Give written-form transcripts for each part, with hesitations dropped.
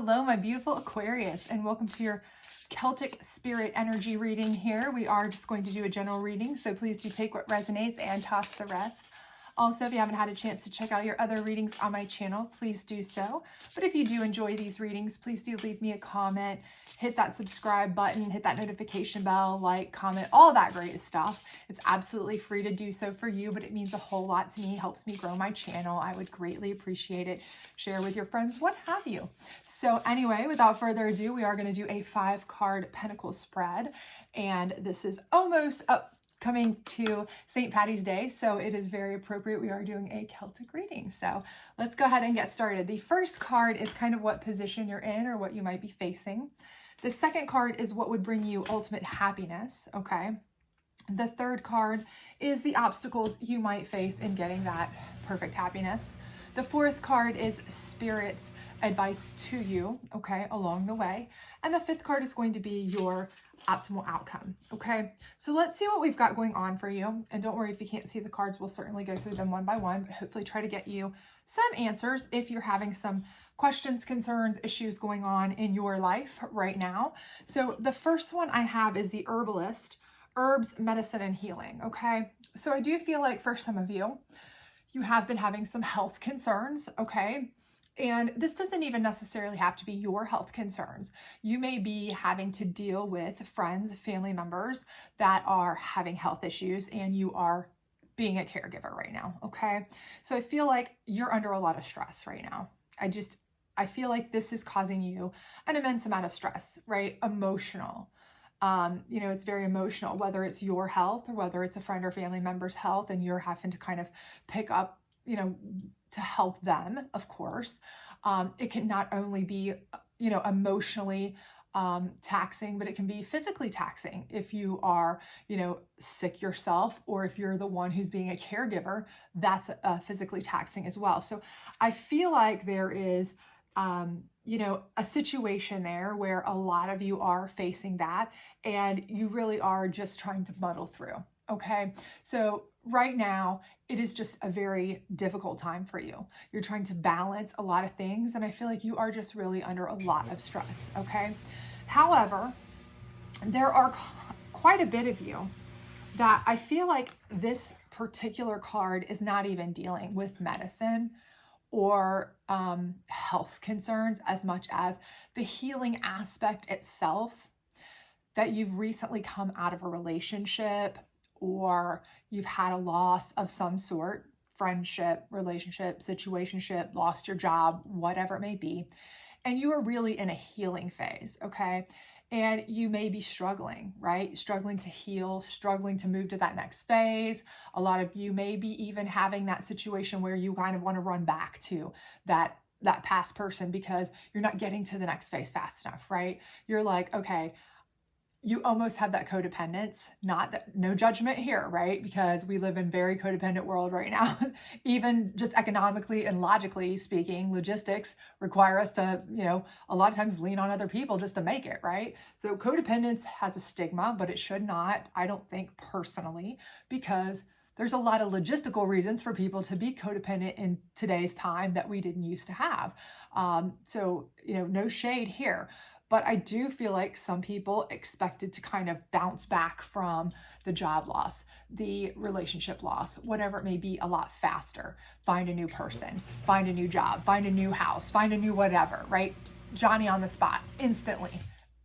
Hello, my beautiful Aquarius, and welcome to your Celtic spirit energy reading here. We are just going to do a general reading, so please do take what resonates and toss the rest. Also, if you haven't had a chance to check out your other readings on my channel, please do so. But if you do enjoy these readings, please do leave me a comment, hit that subscribe button, hit that notification bell, like, comment, all that great stuff. It's absolutely free to do so for you, but it means a whole lot to me, helps me grow my channel. I would greatly appreciate it. Share with your friends, what have you. So anyway, without further ado, we are going to do a 5-card pentacle spread, and this is almost up coming to St. Patty's Day, so it is very appropriate. We are doing a Celtic reading. So let's go ahead and get started. The first card is kind of what position you're in or what you might be facing. The second card is what would bring you ultimate happiness, okay? The third card is the obstacles you might face in getting that perfect happiness. The fourth card is Spirit's advice to you, okay, along the way. And the fifth card is going to be your optimal outcome, okay? So let's see what we've got going on for you. And don't worry if you can't see the cards, we'll certainly go through them one by one, but hopefully try to get you some answers if you're having some questions, concerns, issues going on in your life right now. So the first one I have is the herbalist, herbs, medicine, and healing, okay? So I do feel like for some of you, you have been having some health concerns, okay? And this doesn't even necessarily have to be your health concerns. You may be having to deal with friends, family members that are having health issues, and you are being a caregiver right now, okay? So I feel like you're under a lot of stress right now. I feel like this is causing you an immense amount of stress, right? Emotional. It's very emotional, whether it's your health or whether it's a friend or family member's health, and you're having to kind of pick up, to help them, of course. It can not only be, emotionally taxing, but it can be physically taxing if you are, sick yourself, or if you're the one who's being a caregiver, that's physically taxing as well. So I feel like there is, a situation there where a lot of you are facing that, and you really are just trying to muddle through. Okay. So right now it is just a very difficult time for you. You're trying to balance a lot of things, and I feel like you are just really under a lot of stress. Okay. However, there are quite a bit of you that I feel like this particular card is not even dealing with medicine or health concerns as much as the healing aspect itself, that you've recently come out of a relationship, or you've had a loss of some sort, friendship, relationship, situationship, lost your job, whatever it may be, and you are really in a healing phase, okay? And you may be struggling, right? Struggling to heal, struggling to move to that next phase. A lot of you may be even having that situation where you kind of want to run back to that past person because you're not getting to the next phase fast enough, right? You're like, okay, you almost have that codependence. No judgment here, right? Because we live in a very codependent world right now. Even just economically and logically speaking, logistics require us to, a lot of times lean on other people just to make it, right? So codependence has a stigma, but it should not, I don't think personally, because there's a lot of logistical reasons for people to be codependent in today's time that we didn't used to have. No shade here. But I do feel like some people expected to kind of bounce back from the job loss, the relationship loss, whatever it may be, a lot faster. Find a new person, find a new job, find a new house, find a new whatever, right? Johnny on the spot, instantly.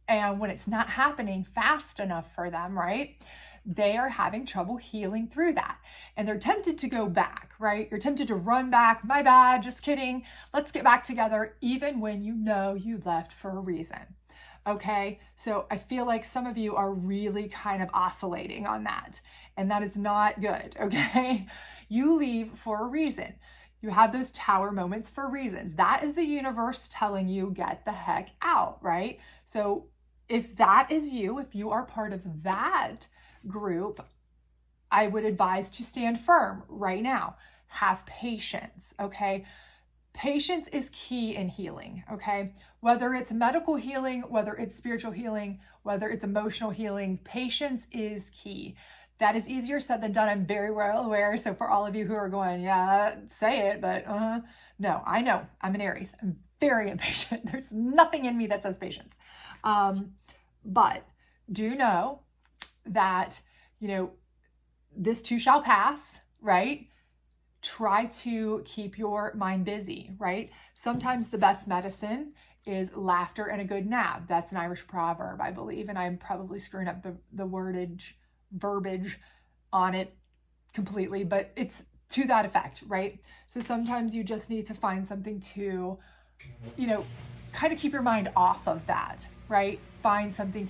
And when it's not happening fast enough for them, right, they are having trouble healing through that. And they're tempted to go back, right? You're tempted to run back. My bad, just kidding. Let's get back together, even when you know you left for a reason. Okay, so I feel like some of you are really kind of oscillating on that, and that is not good, okay? You leave for a reason. You have those tower moments for reasons. That is the universe telling you, get the heck out, right? So if that is you, if you are part of that group, I would advise to stand firm right now. Have patience, okay? Patience is key in healing, okay? Whether it's medical healing, whether it's spiritual healing, whether it's emotional healing, patience is key. That is easier said than done. I'm very well aware. So for all of you who are going, yeah, say it, but no, I know I'm an Aries. I'm very impatient. There's nothing in me that says patience. But do know that, this too shall pass, right? Try to keep your mind busy, right? Sometimes the best medicine is laughter and a good nap. That's an Irish proverb, I believe, and I'm probably screwing up the verbiage on it completely, but it's to that effect, right? So sometimes you just need to find something to, kind of keep your mind off of that, right? Find something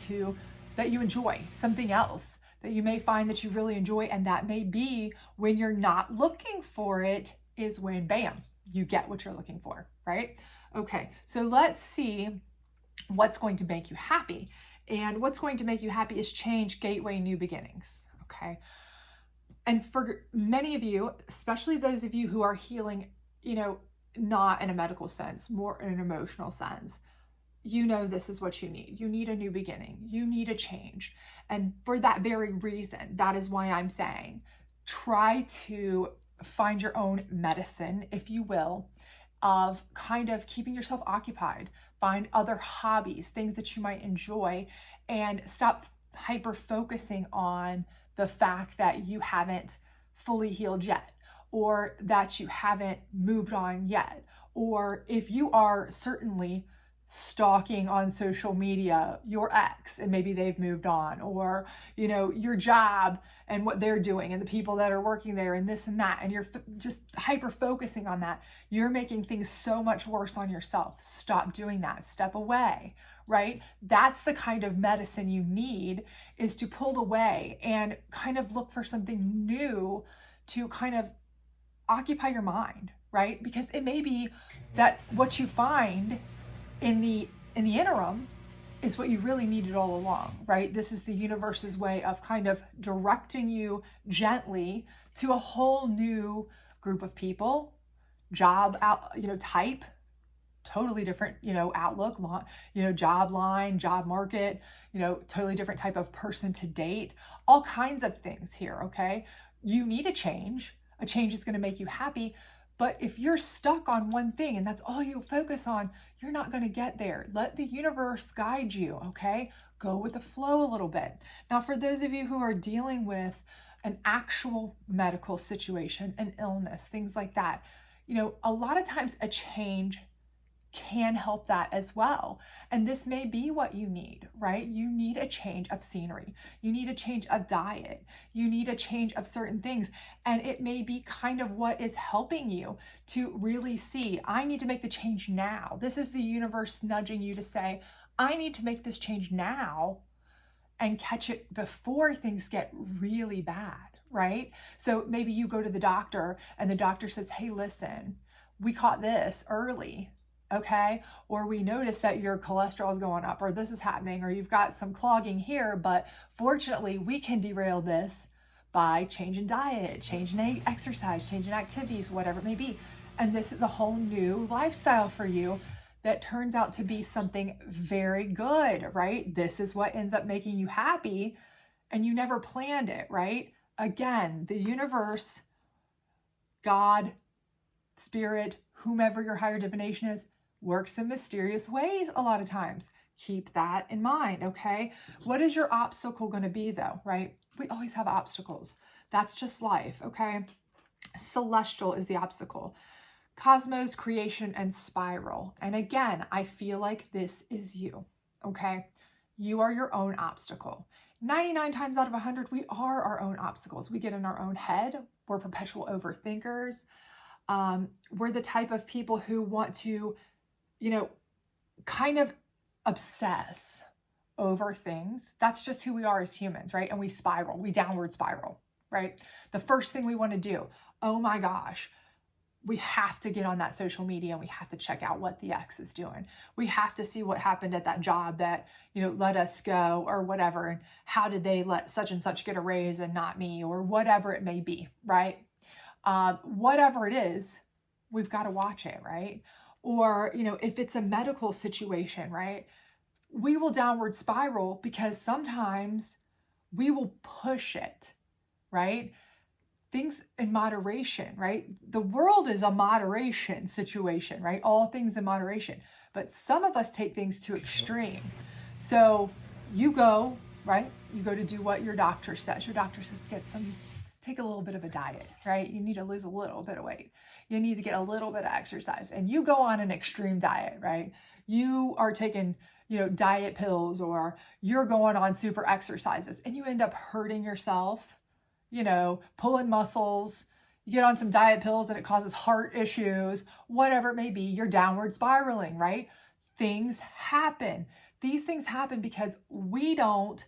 that you enjoy, something else that you may find that you really enjoy, and that may be when you're not looking for it is when, bam, you get what you're looking for, right? Okay, so let's see what's going to make you happy. And what's going to make you happy is change, gateway, new beginnings, okay? And for many of you, especially those of you who are healing, not in a medical sense, more in an emotional sense, this is what you need. You need a new beginning. You need a change. And for that very reason, that is why I'm saying, try to find your own medicine, if you will, of kind of keeping yourself occupied. Find other hobbies, things that you might enjoy, and stop hyper-focusing on the fact that you haven't fully healed yet, or that you haven't moved on yet, or if you are certainly stalking on social media your ex and maybe they've moved on, or your job and what they're doing and the people that are working there and this and that, and you're just hyper focusing on that, you're making things so much worse on yourself. Stop doing that. Step away, right? That's the kind of medicine you need, is to pull away and kind of look for something new to kind of occupy your mind, right? Because it may be that what you find in the interim is what you really needed all along, right? This is the universe's way of kind of directing you gently to a whole new group of people, job out, type, totally different, outlook, job line, job market, totally different type of person to date, all kinds of things here, okay? You need a change. A change is going to make you happy. But if you're stuck on one thing and that's all you focus on, you're not going to get there. Let the universe guide you, okay? Go with the flow a little bit. Now, for those of you who are dealing with an actual medical situation, an illness, things like that, a lot of times a change can help that as well. And this may be what you need, right? You need a change of scenery. You need a change of diet. You need a change of certain things. And it may be kind of what is helping you to really see, I need to make the change now. This is the universe nudging you to say, I need to make this change now and catch it before things get really bad, right? So maybe you go to the doctor and the doctor says, hey, listen, we caught this early. Okay. Or we notice that your cholesterol is going up, or this is happening, or you've got some clogging here, but fortunately we can derail this by changing diet, changing exercise, changing activities, whatever it may be. And this is a whole new lifestyle for you that turns out to be something very good, right? This is what ends up making you happy, and you never planned it, right? Again, the universe, God, spirit, whomever your higher divination is, works in mysterious ways a lot of times. Keep that in mind, okay? What is your obstacle going to be though, right? We always have obstacles. That's just life, okay? Celestial is the obstacle. Cosmos, creation, and spiral. And again, I feel like this is you, okay? You are your own obstacle. 99 times out of 100, we are our own obstacles. We get in our own head. We're perpetual overthinkers. We're the type of people who want to, kind of obsess over things. That's just who we are as humans, right? And we spiral, we downward spiral, right? The first thing we want to do, oh my gosh, we have to get on that social media and we have to check out what the ex is doing. We have to see what happened at that job that, let us go or whatever. And how did they let such and such get a raise and not me, or whatever it may be, right? Whatever it is, we've got to watch it, right? Or, if it's a medical situation, right? We will downward spiral because sometimes we will push it, right? things in moderation, right? The world is a moderation situation, right? All things in moderation. But some of us take things to extreme. So you go, right? You go to do what your doctor says. Your doctor says, take a little bit of a diet, right? You need to lose a little bit of weight. You need to get a little bit of exercise. And you go on an extreme diet, right? You are taking, diet pills, or you're going on super exercises, and you end up hurting yourself, pulling muscles. You get on some diet pills and it causes heart issues, whatever it may be. You're downward spiraling, right? Things happen. These things happen because we don't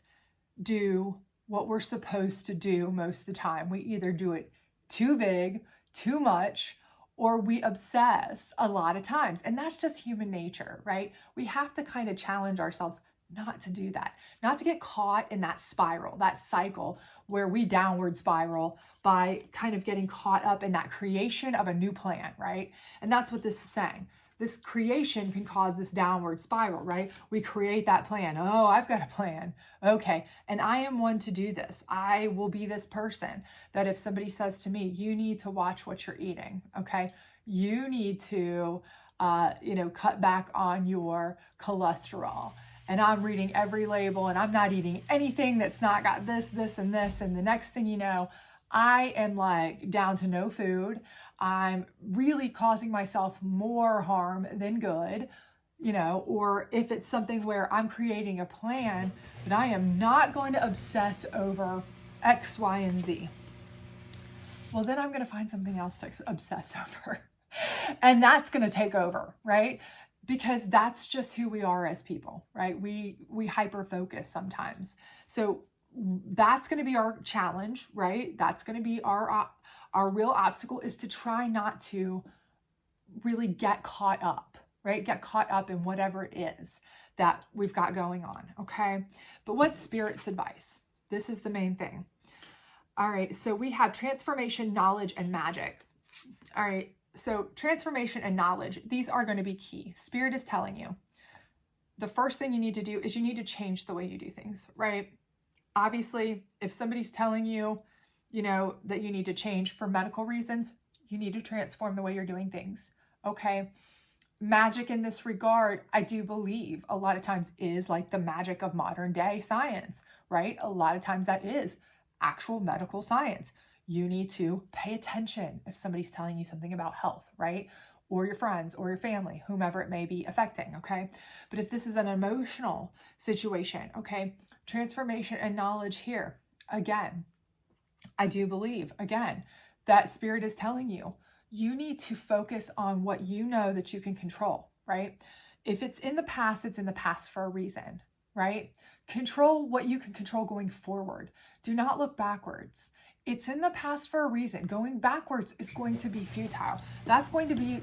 do what we're supposed to do most of the time. We either do it too big, too much, or we obsess a lot of times. And that's just human nature, right? We have to kind of challenge ourselves not to do that, not to get caught in that spiral, that cycle where we downward spiral by kind of getting caught up in that creation of a new plan, right? And that's what this is saying. This creation can cause this downward spiral, right? We create that plan. Oh, I've got a plan. Okay. And I am one to do this. I will be this person that if somebody says to me, you need to watch what you're eating. Okay. You need to, cut back on your cholesterol. And I'm reading every label and I'm not eating anything that's not got this, this, and this. And the next thing you know, I am like down to no food. I'm really causing myself more harm than good, or if it's something where I'm creating a plan that I am not going to obsess over X, Y, and Z. Well, then I'm going to find something else to obsess over. And that's going to take over, right? Because that's just who we are as people, right? We hyper focus sometimes. So that's going to be our challenge, right? That's going to be our real obstacle, is to try not to really get caught up, right? Get caught up in whatever it is that we've got going on, okay? But what's Spirit's advice? This is the main thing. All right, so we have transformation, knowledge, and magic. All right, so transformation and knowledge, these are going to be key. Spirit is telling you the first thing you need to do is you need to change the way you do things, right? Obviously, if somebody's telling you, that you need to change for medical reasons, you need to transform the way you're doing things, okay? Magic in this regard, I do believe a lot of times is like the magic of modern day science, right? A lot of times that is actual medical science. You need to pay attention if somebody's telling you something about health, right? Or your friends or your family, whomever it may be affecting, okay? But if this is an emotional situation, okay, transformation and knowledge here, again, I do believe, again, that Spirit is telling you, you need to focus on what you know that you can control, right? If it's in the past, it's in the past for a reason, right? Control what you can control going forward. Do not look backwards. It's in the past for a reason. Going backwards is going to be futile. That's going to be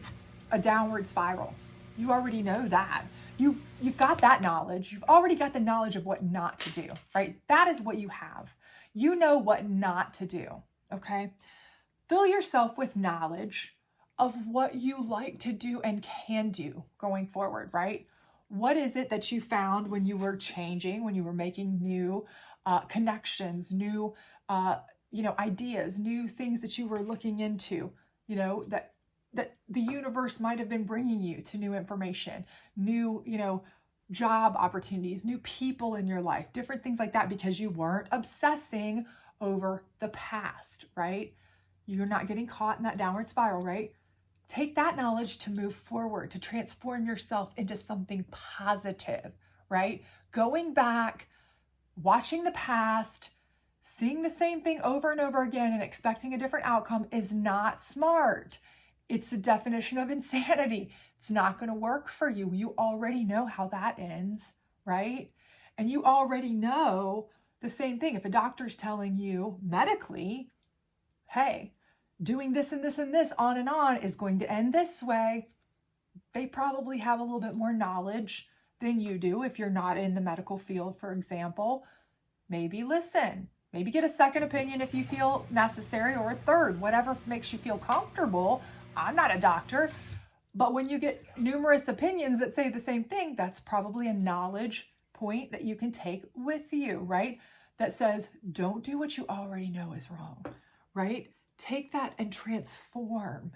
a downward spiral. You already know that. You've got that knowledge. You've already got the knowledge of what not to do, right? That is what you have. You know what not to do, okay? Fill yourself with knowledge of what you like to do and can do going forward, right? What is it that you found when you were changing, when you were making new connections, new ideas, new things that you were looking into, that the universe might have been bringing you to new information, new, job opportunities, new people in your life, different things like that, because you weren't obsessing over the past, right? You're not getting caught in that downward spiral, right? Take that knowledge to move forward, to transform yourself into something positive, right? Going back, watching the past, seeing the same thing over and over again and expecting a different outcome is not smart. It's the definition of insanity. It's not going to work for you. You already know how that ends, right? And you already know the same thing. If a doctor's telling you medically, hey, doing this and this and this on and on is going to end this way, they probably have a little bit more knowledge than you do. If you're not in the medical field, for example, maybe listen. Maybe get a second opinion if you feel necessary, or a third, whatever makes you feel comfortable. I'm not a doctor, but when you get numerous opinions that say the same thing, that's probably a knowledge point that you can take with you, right? That says, don't do what you already know is wrong, right? take that and transform.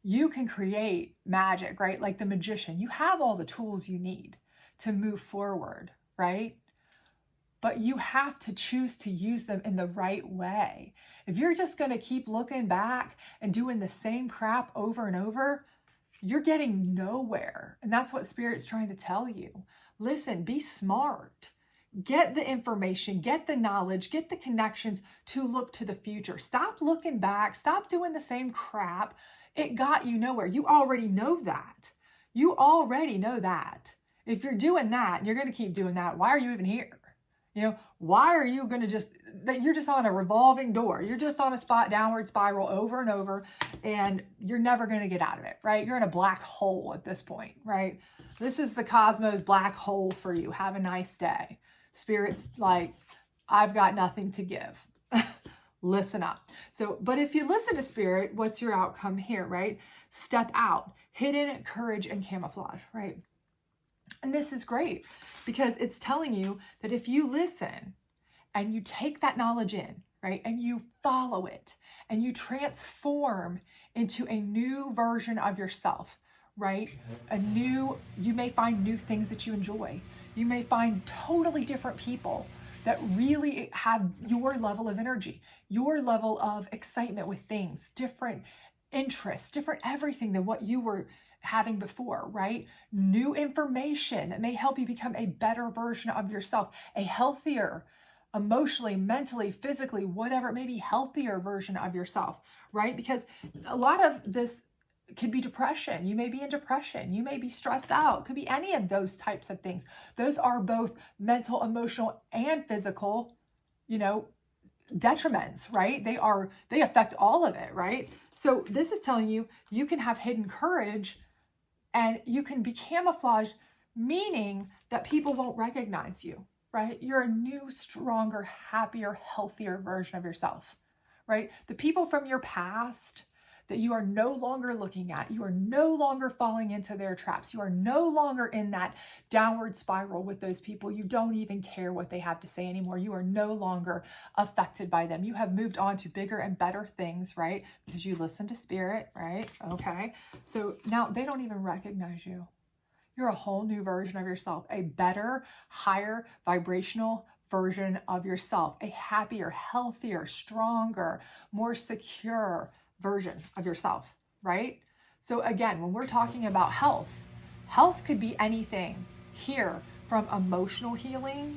You can create magic, right? Like the magician. You have all the tools you need to move forward, right? But you have to choose to use them in the right way. If you're just going to keep looking back and doing the same crap over and over, you're getting nowhere. And that's what Spirit's trying to tell you. Listen, be smart. Get the information, get the knowledge, get the connections to look to the future. Stop looking back. Stop doing the same crap. It got you nowhere. You already know that. You already know that. If you're doing that and you're going to keep doing that, why are you even here? You know, why are you going to you're just on a revolving door. You're just on a downward spiral over and over, and you're never going to get out of it, right? You're in a black hole at this point, right? This is the cosmos black hole for you. Have a nice day. Spirit's like, I've got nothing to give. Listen up. So, but if you listen to Spirit, what's your outcome here, right? Step out, hidden courage and camouflage, right? And this is great because it's telling you that if you listen and you take that knowledge in, right, and you follow it and you transform into a new version of yourself, right? You may find new things that you enjoy. You may find totally different people that really have your level of energy, your level of excitement with things, different interests, different everything than what you were having before, right? New information that may help you become a better version of yourself, a healthier, emotionally, mentally, physically, whatever it may be, healthier version of yourself, right? Because a lot of this could be depression. You may be in depression. You may be stressed out. Could be any of those types of things. Those are both mental, emotional, and physical, detriments, right? They affect all of it, right? So this is telling you, you can have hidden courage and you can be camouflaged, meaning that people won't recognize you, right? You're a new, stronger, happier, healthier version of yourself, right? The people from your past that you are no longer looking at, you are no longer falling into their traps. You are no longer in that downward spiral with those people. You don't even care what they have to say anymore. You are no longer affected by them. You have moved on to bigger and better things, right? Because you listen to Spirit, right? Okay. So now they don't even recognize you. You're a whole new version of yourself, a better, higher vibrational version of yourself, a happier, healthier, stronger, more secure version of yourself, right? So again, when we're talking about health could be anything here, from emotional healing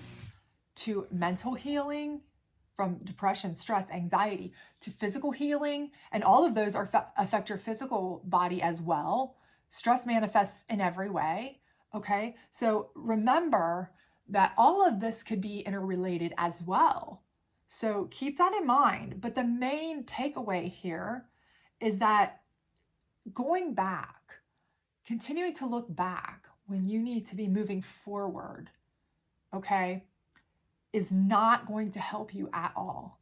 to mental healing, from depression, stress, anxiety to physical healing. And all of those affect your physical body as well. Stress manifests in every way. Okay. So remember that all of this could be interrelated as well. So keep that in mind. But the main takeaway here is that going back, continuing to look back when you need to be moving forward, okay, is not going to help you at all.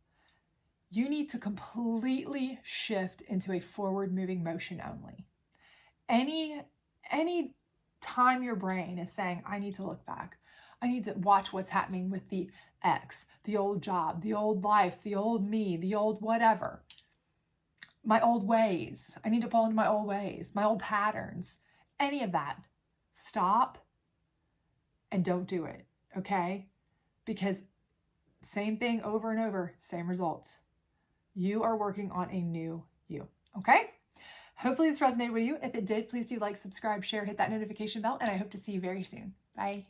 You need to completely shift into a forward moving motion only. Any time your brain is saying, I need to look back, I need to watch what's happening with the ex, the old job, the old life, the old me, the old whatever, my old ways, I need to fall into my old ways, my old patterns, any of that, stop and don't do it, okay? Because same thing over and over, same results. You are working on a new you, okay? Hopefully this resonated with you. If it did, please do like, subscribe, share, hit that notification bell, and I hope to see you very soon. Bye.